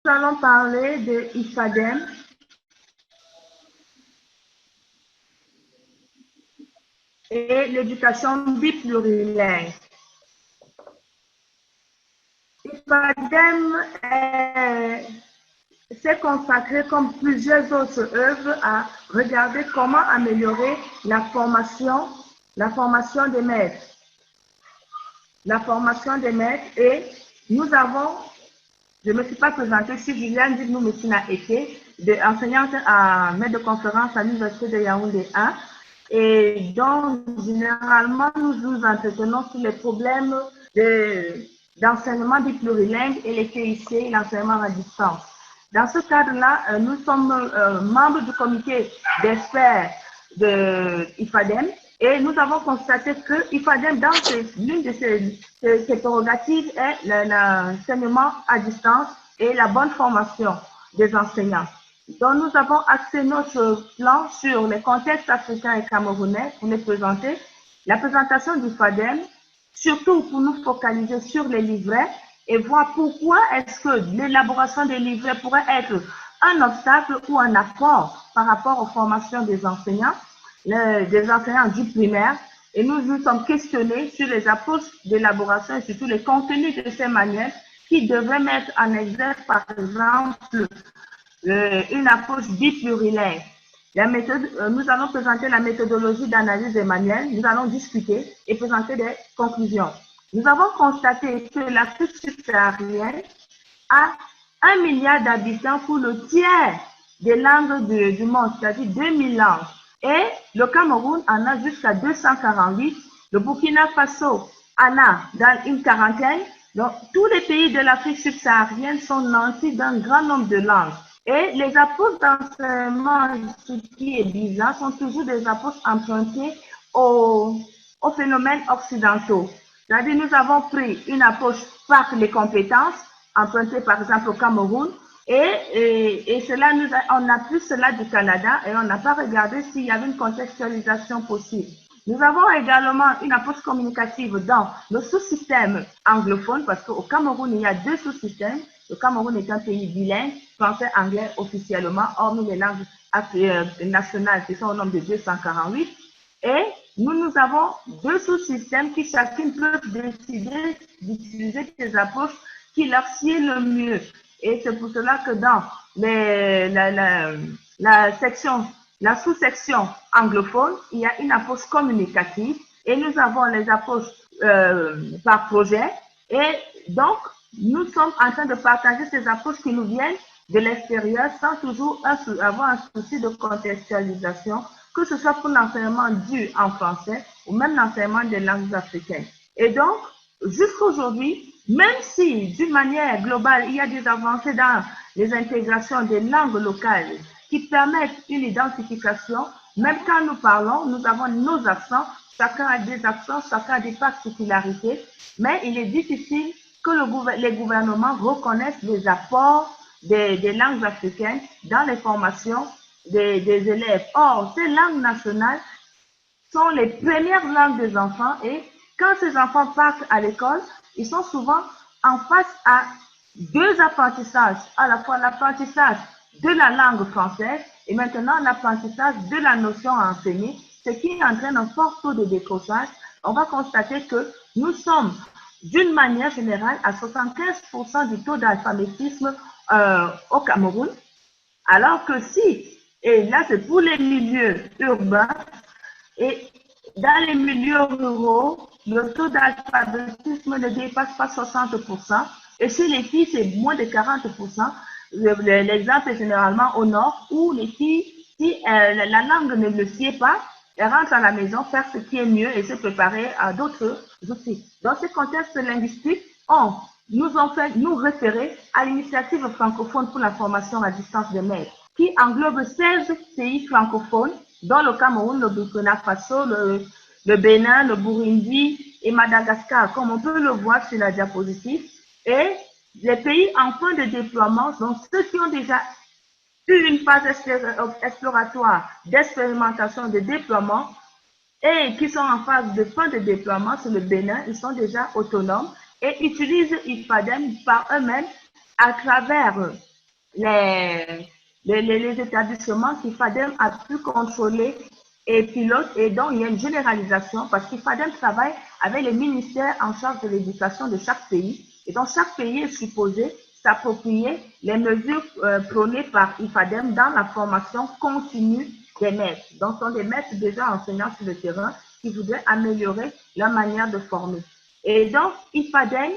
allons parler de IFADEM. Et l'éducation biplurilingue. IFADEM s'est consacré, comme plusieurs autres œuvres, à regarder comment améliorer la formation des maîtres. La formation des maîtres, et nous avons, je ne me suis pas présentée, si Juliane Dibnou Messina été, enseignante à maître de conférence à l'Université de Yaoundé 1, et donc généralement nous nous entretenons sur les problèmes d'enseignement biplurilingue et les TIC, l'enseignement à distance. Dans ce cadre-là, nous sommes membres du comité d'experts de IFADEM, et nous avons constaté que IFADEM, dans l'une de ses prérogatives, est l'enseignement à distance et la bonne formation des enseignants. Donc, nous avons axé notre plan sur les contextes africains et camerounais pour les présenter. La présentation du FADEM, surtout pour nous focaliser sur les livrets et voir pourquoi est-ce que l'élaboration des livrets pourrait être un obstacle ou un apport par rapport aux formations des enseignants du primaire. Et nous nous sommes questionnés sur les approches d'élaboration et surtout les contenus de ces manuels qui devraient mettre en exergue, par exemple, une approche biplurilingue. Nous allons présenter la méthodologie d'analyse des manuels, nous allons discuter et présenter des conclusions. Nous avons constaté que l'Afrique subsaharienne a 1 milliard d'habitants pour le tiers des langues du monde, c'est-à-dire 2000 langues. Et le Cameroun en a jusqu'à 248, le Burkina Faso en a dans une quarantaine. Donc, tous les pays de l'Afrique subsaharienne sont nantis d'un grand nombre de langues. Et les approches d'enseignement, ce qui est bizarre, sont toujours des approches empruntées aux phénomènes occidentaux. C'est-à-dire, nous avons pris une approche par les compétences, empruntée par exemple au Cameroun, et cela on a pris cela du Canada et on n'a pas regardé s'il y avait une contextualisation possible. Nous avons également une approche communicative dans le sous-système anglophone, parce qu'au Cameroun, il y a 2 sous-systèmes. Le Cameroun est un pays bilingue, français-anglais officiellement, hormis les langues nationales qui sont au nombre de 248. Et nous avons 2 sous-systèmes qui chacune peut décider d'utiliser des approches qui leur sied le mieux. Et c'est pour cela que dans la sous-section anglophone, il y a une approche communicative et nous avons les approches par projet. Et donc, nous sommes en train de partager ces approches qui nous viennent de l'extérieur sans toujours avoir un souci de contextualisation, que ce soit pour l'enseignement dû en français ou même l'enseignement des langues africaines. Et donc, jusqu'à aujourd'hui, même si d'une manière globale, il y a des avancées dans les intégrations des langues locales qui permettent une identification, même quand nous parlons, nous avons nos accents, chacun a des accents, chacun a des particularités, mais il est difficile que les gouvernements reconnaissent les apports des langues africaines dans les formations des élèves. Or, ces langues nationales sont les premières langues des enfants et quand ces enfants partent à l'école, ils sont souvent en face à 2 apprentissages, à la fois l'apprentissage de la langue française et maintenant l'apprentissage de la notion à enseigner, ce qui entraîne un fort taux de décrochage. On va constater que nous sommes d'une manière générale à 75% du taux d'alphabétisme au Cameroun, alors que et là c'est pour les milieux urbains, et dans les milieux ruraux, le taux d'alphabétisme ne dépasse pas 60%, et chez les filles c'est moins de 40%. L'exemple est généralement au nord, où les filles, si la langue ne le sied pas, elles rentrent à la maison faire ce qui est mieux et se préparer à d'autres outils. Dans ce contexte linguistique, nous ont fait nous référer à l'initiative francophone pour la formation à distance des maîtres, qui englobe 16 pays francophones, dont le Cameroun, le Burkina Faso, le Bénin, le Burundi et Madagascar, comme on peut le voir sur la diapositive. Et les pays en point de déploiement, donc ceux qui ont déjà eu une phase exploratoire d'expérimentation de déploiement et qui sont en phase de fin de déploiement, c'est le Bénin, ils sont déjà autonomes et utilisent IFADEM par eux-mêmes à travers les établissements qu'IFADEM a pu contrôler et pilote, et donc il y a une généralisation parce qu'IFADEM travaille avec les ministères en charge de l'éducation de chaque pays, et donc chaque pays est supposé s'approprier les mesures prônées par IFADEM dans la formation continue des maîtres. Donc, ce sont des maîtres déjà enseignants sur le terrain qui voudraient améliorer leur manière de former. Et donc, IFADEM,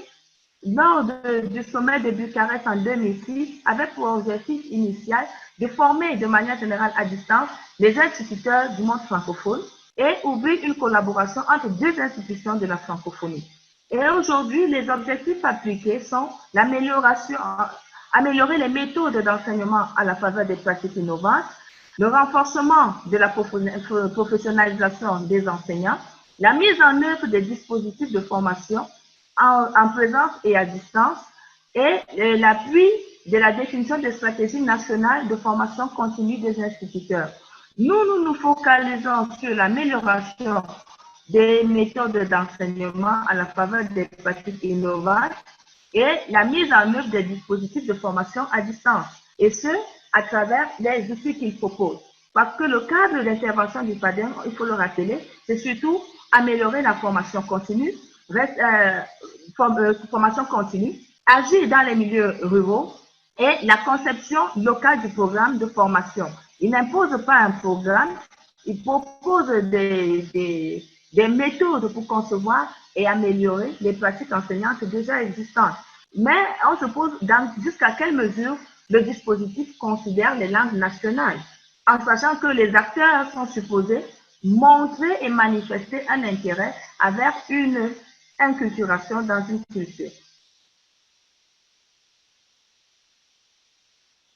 lors du sommet de Bucarest en 2006, avait pour objectif initial de former de manière générale à distance les instituteurs du monde francophone et ouvrir une collaboration entre deux institutions de la francophonie. Et aujourd'hui, les objectifs appliqués sont améliorer les méthodes d'enseignement à la faveur des pratiques innovantes, le renforcement de la professionnalisation des enseignants, la mise en œuvre des dispositifs de formation en présence et à distance, et l'appui de la définition des stratégies nationales de formation continue des instituteurs. Nous nous focalisons sur l'amélioration des méthodes d'enseignement à la faveur des pratiques innovantes et la mise en œuvre des dispositifs de formation à distance, et ce, à travers les outils qu'il propose. Parce que le cadre d'intervention du FADEM, il faut le rappeler, c'est surtout améliorer la formation continue, agir dans les milieux ruraux et la conception locale du programme de formation. Il n'impose pas un programme, il propose des méthodes pour concevoir et améliorer les pratiques enseignantes déjà existantes. Mais on se pose jusqu'à quelle mesure le dispositif considère les langues nationales, en sachant que les acteurs sont supposés montrer et manifester un intérêt envers une inculturation dans une culture.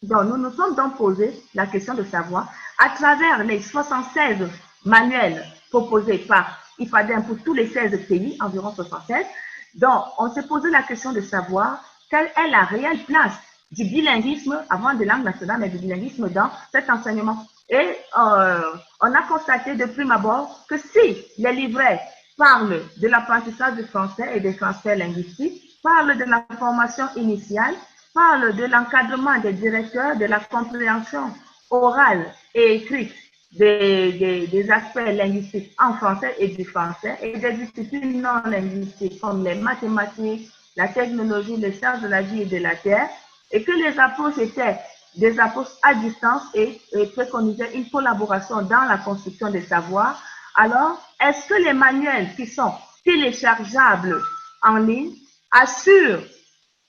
Donc, nous nous sommes donc posé la question de savoir, à travers les 76 manuels proposés par IFADEM pour tous les 16 pays, environ 76, donc on s'est posé la question de savoir quelle est la réelle place du bilinguisme, avant de langue nationale, mais du bilinguisme dans cet enseignement. Et on a constaté de prime abord que si les livrets parlent de l'apprentissage du français et des transferts linguistiques, parlent de la formation initiale, parlent de l'encadrement des directeurs, de la compréhension orale et écrite des aspects linguistiques en français et du français, et des disciplines non linguistiques comme les mathématiques, la technologie, les sciences de la vie et de la terre, et que les approches étaient des approches à distance et préconisaient une collaboration dans la construction des savoirs. Alors, est-ce que les manuels qui sont téléchargeables en ligne assurent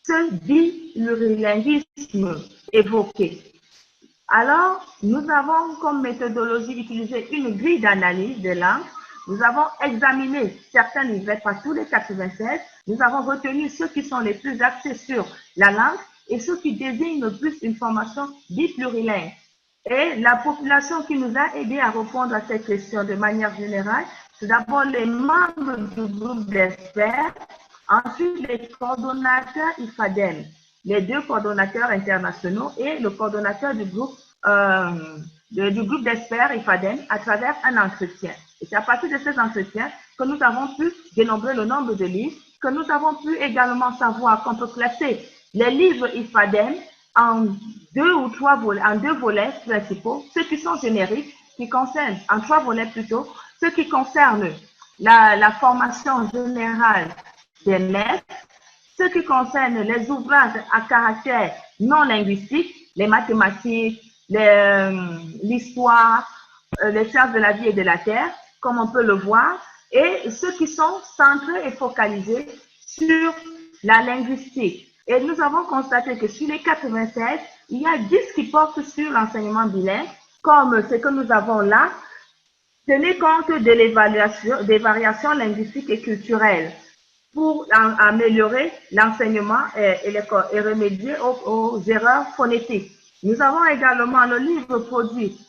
ce bilinguisme évoqué? Alors, nous avons comme méthodologie utilisé une grille d'analyse des langues. Nous avons examiné certains livrets par tous les 96. Nous avons retenu ceux qui sont les plus axés sur la langue et ceux qui désignent le plus une formation biplurilingue. Et la population qui nous a aidé à répondre à cette question de manière générale, c'est d'abord les membres du groupe d'experts, ensuite les coordonnateurs IFADEM, les deux coordonnateurs internationaux et le coordonnateur du groupe d'experts IFADEM à travers un entretien. Et c'est à partir de ces entretiens que nous avons pu dénombrer le nombre de livres, que nous avons pu également savoir qu'on peut classer les livres IFADEM en deux volets principaux, ceux qui sont génériques, qui concernent, en trois volets plutôt, ceux qui concernent la formation générale des maîtres, ceux qui concernent les ouvrages à caractère non linguistique, les mathématiques, l'histoire, les sciences de la vie et de la terre, comme on peut le voir, et ceux qui sont centrés et focalisés sur la linguistique. Et nous avons constaté que sur les 96, il y a 10 qui portent sur l'enseignement bilingue, comme ce que nous avons là, tenez compte de l'évaluation des variations linguistiques et culturelles pour améliorer l'enseignement et remédier aux erreurs phonétiques. Nous avons également le livre produit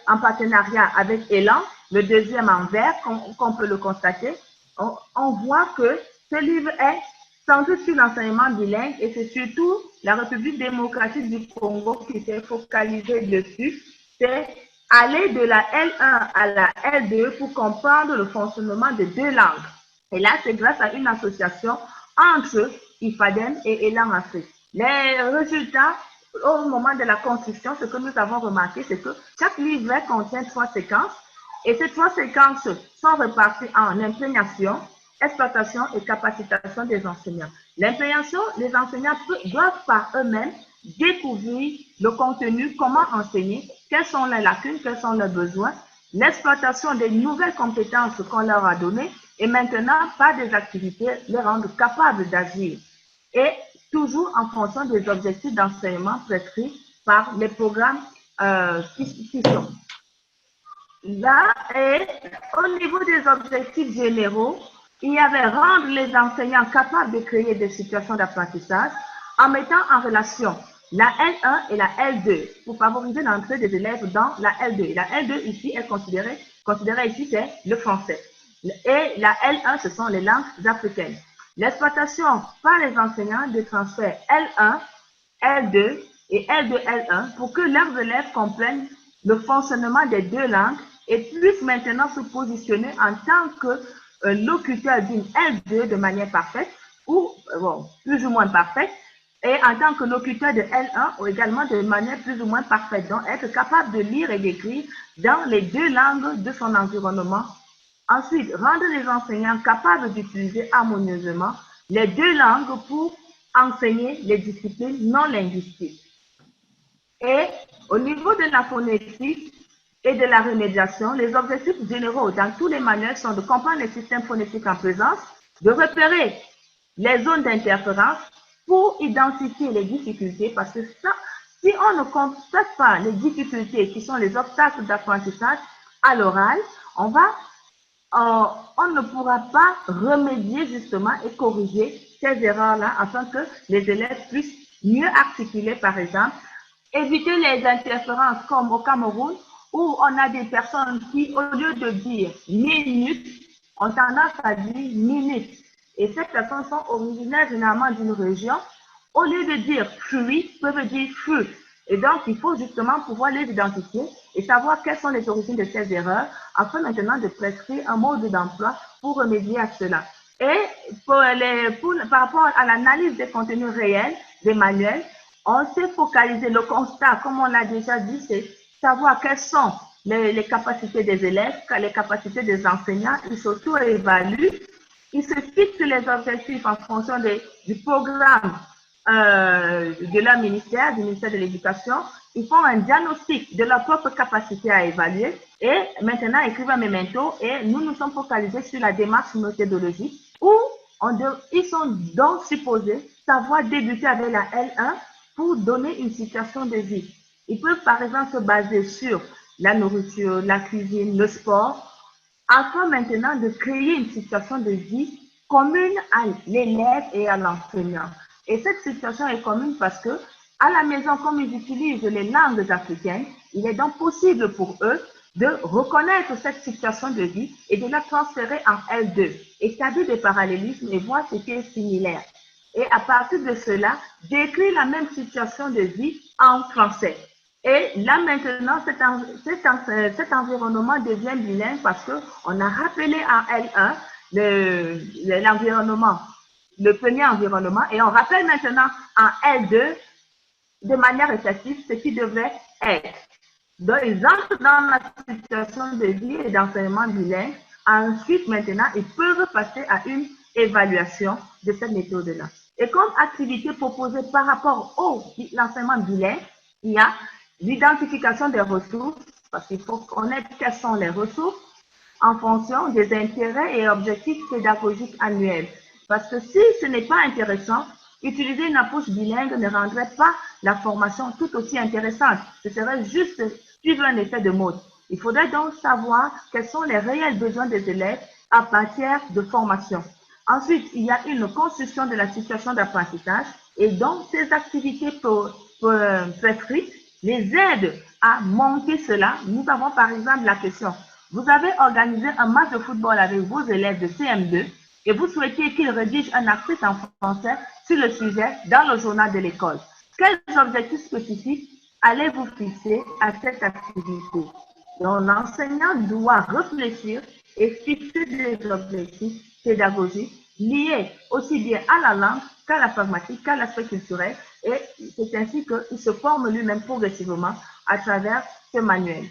en partenariat avec Elan, le deuxième en vert, qu'on peut le constater. On voit que ce livre est centré sur l'enseignement bilingue et c'est surtout la République démocratique du Congo qui s'est focalisée dessus. C'est aller de la L1 à la L2 pour comprendre le fonctionnement de deux langues. Et là, c'est grâce à une association entre IFADEM et Elan Afrique. Les résultats au moment de la construction, ce que nous avons remarqué, c'est que chaque livret contient 3 séquences et ces 3 séquences sont réparties en imprégnation, exploitation et capacitation des enseignants. L'imprégnation, les enseignants doivent par eux-mêmes découvrir le contenu, comment enseigner, quelles sont les lacunes, quels sont leurs besoins, l'exploitation des nouvelles compétences qu'on leur a données et maintenant, par des activités, les rendre capables d'agir. Et toujours en fonction des objectifs d'enseignement prescrits par les programmes qui sont. Là, et au niveau des objectifs généraux, il y avait rendre les enseignants capables de créer des situations d'apprentissage en mettant en relation la L1 et la L2 pour favoriser l'entrée des élèves dans la L2. La L2 ici est considérée ici, c'est le français. Et la L1, ce sont les langues africaines. L'exploitation par les enseignants de transfert L1, L2 et L2, L1 pour que leurs élèves comprennent le fonctionnement des deux langues et puissent maintenant se positionner en tant que locuteur d'une L2 de manière parfaite ou plus ou moins parfaite et en tant que locuteur de L1 ou également de manière plus ou moins parfaite. Donc, être capable de lire et d'écrire dans les deux langues de son environnement. Ensuite, rendre les enseignants capables d'utiliser harmonieusement les deux langues pour enseigner les disciplines non linguistiques. Et au niveau de la phonétique et de la remédiation, les objectifs généraux dans tous les manuels sont de comprendre les systèmes phonétiques en présence, de repérer les zones d'interférence pour identifier les difficultés, parce que ça, si on ne constate pas les difficultés qui sont les obstacles d'apprentissage à l'oral, on ne pourra pas remédier justement et corriger ces erreurs-là afin que les élèves puissent mieux articuler, par exemple, éviter les interférences comme au Cameroun où on a des personnes qui, au lieu de dire minutes, ont tendance à dire minutes. Et ces personnes sont originaires généralement d'une région. Au lieu de dire fruit, peuvent dire fruit. Et donc, il faut justement pouvoir les identifier et savoir quelles sont les origines de ces erreurs afin maintenant de prescrire un mode d'emploi pour remédier à cela. Et par rapport à l'analyse des contenus réels des manuels, on s'est focalisé, le constat, comme on l'a déjà dit, c'est savoir quelles sont les capacités des élèves, les capacités des enseignants. Ils s'auto-évaluent, ils se fixent les objectifs en fonction du programme de leur ministère, du ministère de l'Éducation. Ils font un diagnostic de leur propre capacité à évaluer et maintenant écrivent un memento et nous nous sommes focalisés sur la démarche méthodologique où ils sont donc supposés savoir débuter avec la L1 pour donner une situation de vie. Ils peuvent par exemple se baser sur la nourriture, la cuisine, le sport, afin maintenant de créer une situation de vie commune à l'élève et à l'enseignant. Et cette situation est commune parce que à la maison, comme ils utilisent les langues africaines, il est donc possible pour eux de reconnaître cette situation de vie et de la transférer en L2, établir des parallélismes et voir ce qui est similaire. Et à partir de cela, décrire la même situation de vie en français. Et là maintenant, cet environnement devient bilingue parce qu'on a rappelé en L1 l'environnement, le premier environnement, et on rappelle maintenant en L2 de manière effective ce qui devait être. Donc, ils entrent dans la situation de vie et d'enseignement bilingue. Ensuite, maintenant, ils peuvent passer à une évaluation de cette méthode-là. Et comme activité proposée par rapport à l'enseignement bilingue, il y a l'identification des ressources, parce qu'il faut connaître quelles sont les ressources en fonction des intérêts et objectifs pédagogiques annuels. Parce que si ce n'est pas intéressant, utiliser une approche bilingue ne rendrait pas la formation tout aussi intéressante. Ce serait juste suivre un effet de mode. Il faudrait donc savoir quels sont les réels besoins des élèves en matière de formation. Ensuite, il y a une construction de la situation d'apprentissage et donc ces activités prescrites les aident à monter cela. Nous avons par exemple la question, vous avez organisé un match de football avec vos élèves de CM2 et vous souhaitez qu'ils rédigent un article en français sur le sujet dans le journal de l'école. Quels objectifs spécifiques allez-vous fixer à cette activité? Donc, l'enseignant doit réfléchir et fixer des objectifs pédagogiques liés aussi bien à la langue qu'à l'informatique, qu'à l'aspect culturel. Et c'est ainsi qu'il se forme lui-même progressivement à travers ce manuel.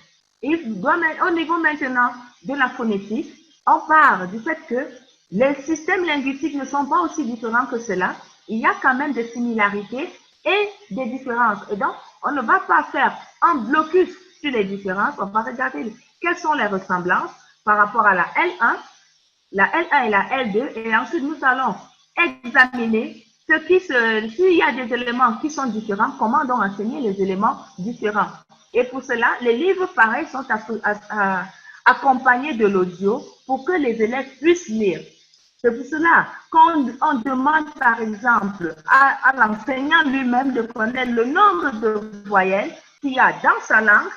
Au niveau maintenant de la phonétique, on part du fait que les systèmes linguistiques ne sont pas aussi différents que cela. Il y a quand même des similarités et des différences. Et donc, on ne va pas faire un blocus sur les différences. On va regarder quelles sont les ressemblances par rapport à la L1 et la L2. Et ensuite, nous allons examiner s'il y a des éléments qui sont différents, comment donc enseigner les éléments différents. Et pour cela, les livres pareils sont accompagnés de l'audio pour que les élèves puissent lire. C'est pour cela qu'on demande, par exemple, à l'enseignant lui-même de connaître le nombre de voyelles qu'il y a dans sa langue,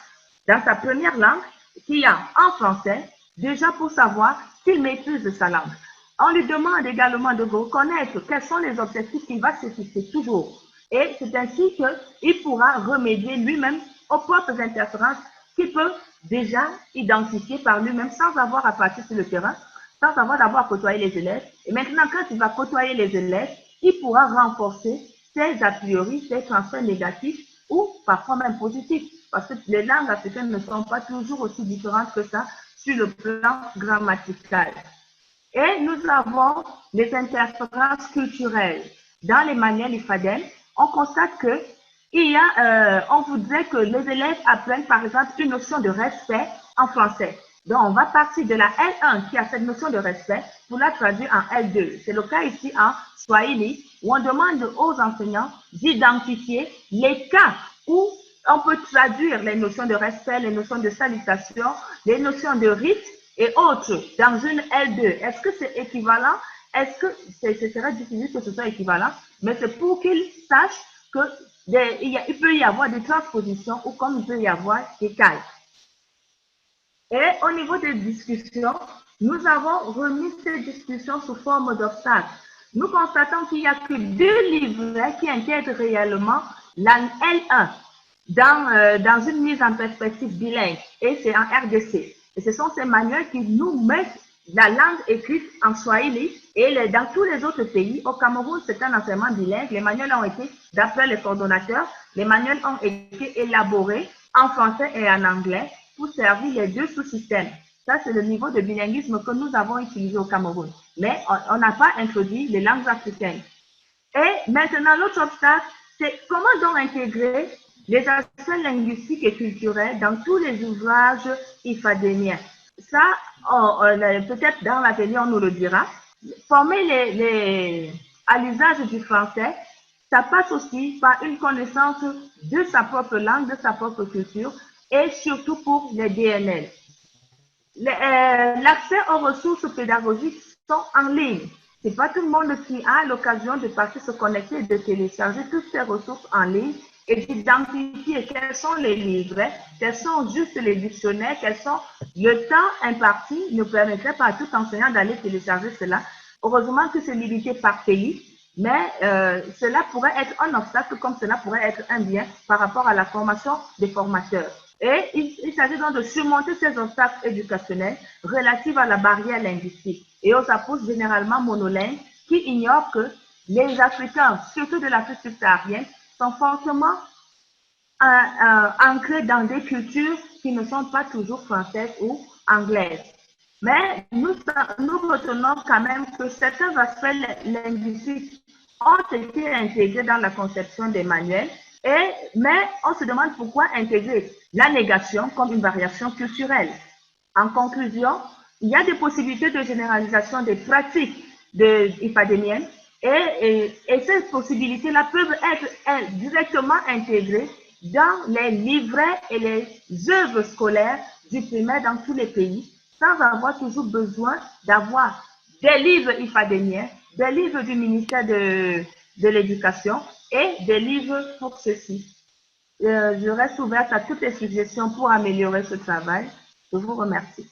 dans sa première langue, qu'il y a en français, déjà pour savoir s'il maîtrise sa langue. On lui demande également de reconnaître quels sont les objectifs qu'il va se fixer toujours. Et c'est ainsi qu'il pourra remédier lui-même aux propres interférences qu'il peut déjà identifier par lui-même sans avoir à partir sur le terrain, sans avoir d'abord à côtoyer les élèves. Et maintenant, quand il va côtoyer les élèves, il pourra renforcer ses a priori, ses transferts négatifs ou parfois même positifs. Parce que les langues africaines ne sont pas toujours aussi différentes que ça sur le plan grammatical. Et nous avons les interférences culturelles. Dans les manuels IFADEM, on constate que on voudrait que les élèves apprennent par exemple une notion de respect en français. Donc, on va partir de la L1 qui a cette notion de respect pour la traduire en L2. C'est le cas ici en Swahili où on demande aux enseignants d'identifier les cas où on peut traduire les notions de respect, les notions de salutation, les notions de rite et autres dans une L2. Est-ce que c'est équivalent? Est-ce que ce serait difficile que ce soit équivalent? Mais c'est pour qu'ils sachent qu'il peut y avoir des transpositions ou comme il peut y avoir des cas. Et au niveau des discussions, nous avons remis ces discussions sous forme d'obstacles. Nous constatons qu'il n'y a que 2 livrets qui intègrent réellement la L1 dans une mise en perspective bilingue, et c'est en RDC. Et ce sont ces manuels qui nous mettent la langue écrite en Swahili, et dans tous les autres pays, au Cameroun, c'est un enseignement bilingue. Les manuels ont été, d'après les coordonnateurs, les manuels ont été élaborés en français et en anglais pour servir les 2 sous-systèmes. Ça, c'est le niveau de bilinguisme que nous avons utilisé au Cameroun. Mais on n'a pas introduit les langues africaines. Et maintenant, l'autre obstacle, c'est comment donc intégrer les aspects linguistiques et culturels dans tous les ouvrages ifadémiens. Ça, peut-être dans l'avenir, on nous le dira. Former à l'usage du français, ça passe aussi par une connaissance de sa propre langue, de sa propre culture, et surtout pour les DNL. L'accès aux ressources pédagogiques sont en ligne. C'est pas tout le monde qui a l'occasion de partir se connecter et de télécharger toutes ces ressources en ligne et d'identifier quels sont les livrets, quels sont juste les dictionnaires, quels sont le temps imparti ne permettrait pas à tout enseignant d'aller télécharger cela. Heureusement que c'est limité par pays, mais cela pourrait être un obstacle comme cela pourrait être un bien par rapport à la formation des formateurs. Et il s'agit donc de surmonter ces obstacles éducationnels relatifs à la barrière linguistique et aux approches généralement monolingues qui ignorent que les Africains, surtout de l'Afrique subsaharienne, sont fortement ancrés dans des cultures qui ne sont pas toujours françaises ou anglaises. Mais nous retenons quand même que certains aspects linguistiques ont été intégrés dans la conception des manuels, mais on se demande pourquoi intégrer la négation comme une variation culturelle. En conclusion, il y a des possibilités de généralisation des pratiques ifadémiennes et ces possibilités-là peuvent être directement intégrées dans les livrets et les œuvres scolaires du primaire dans tous les pays, sans avoir toujours besoin d'avoir des livres ifadémiens, des livres du ministère de l'Éducation et des livres pour ceci. Je reste ouverte à toutes les suggestions pour améliorer ce travail. Je vous remercie.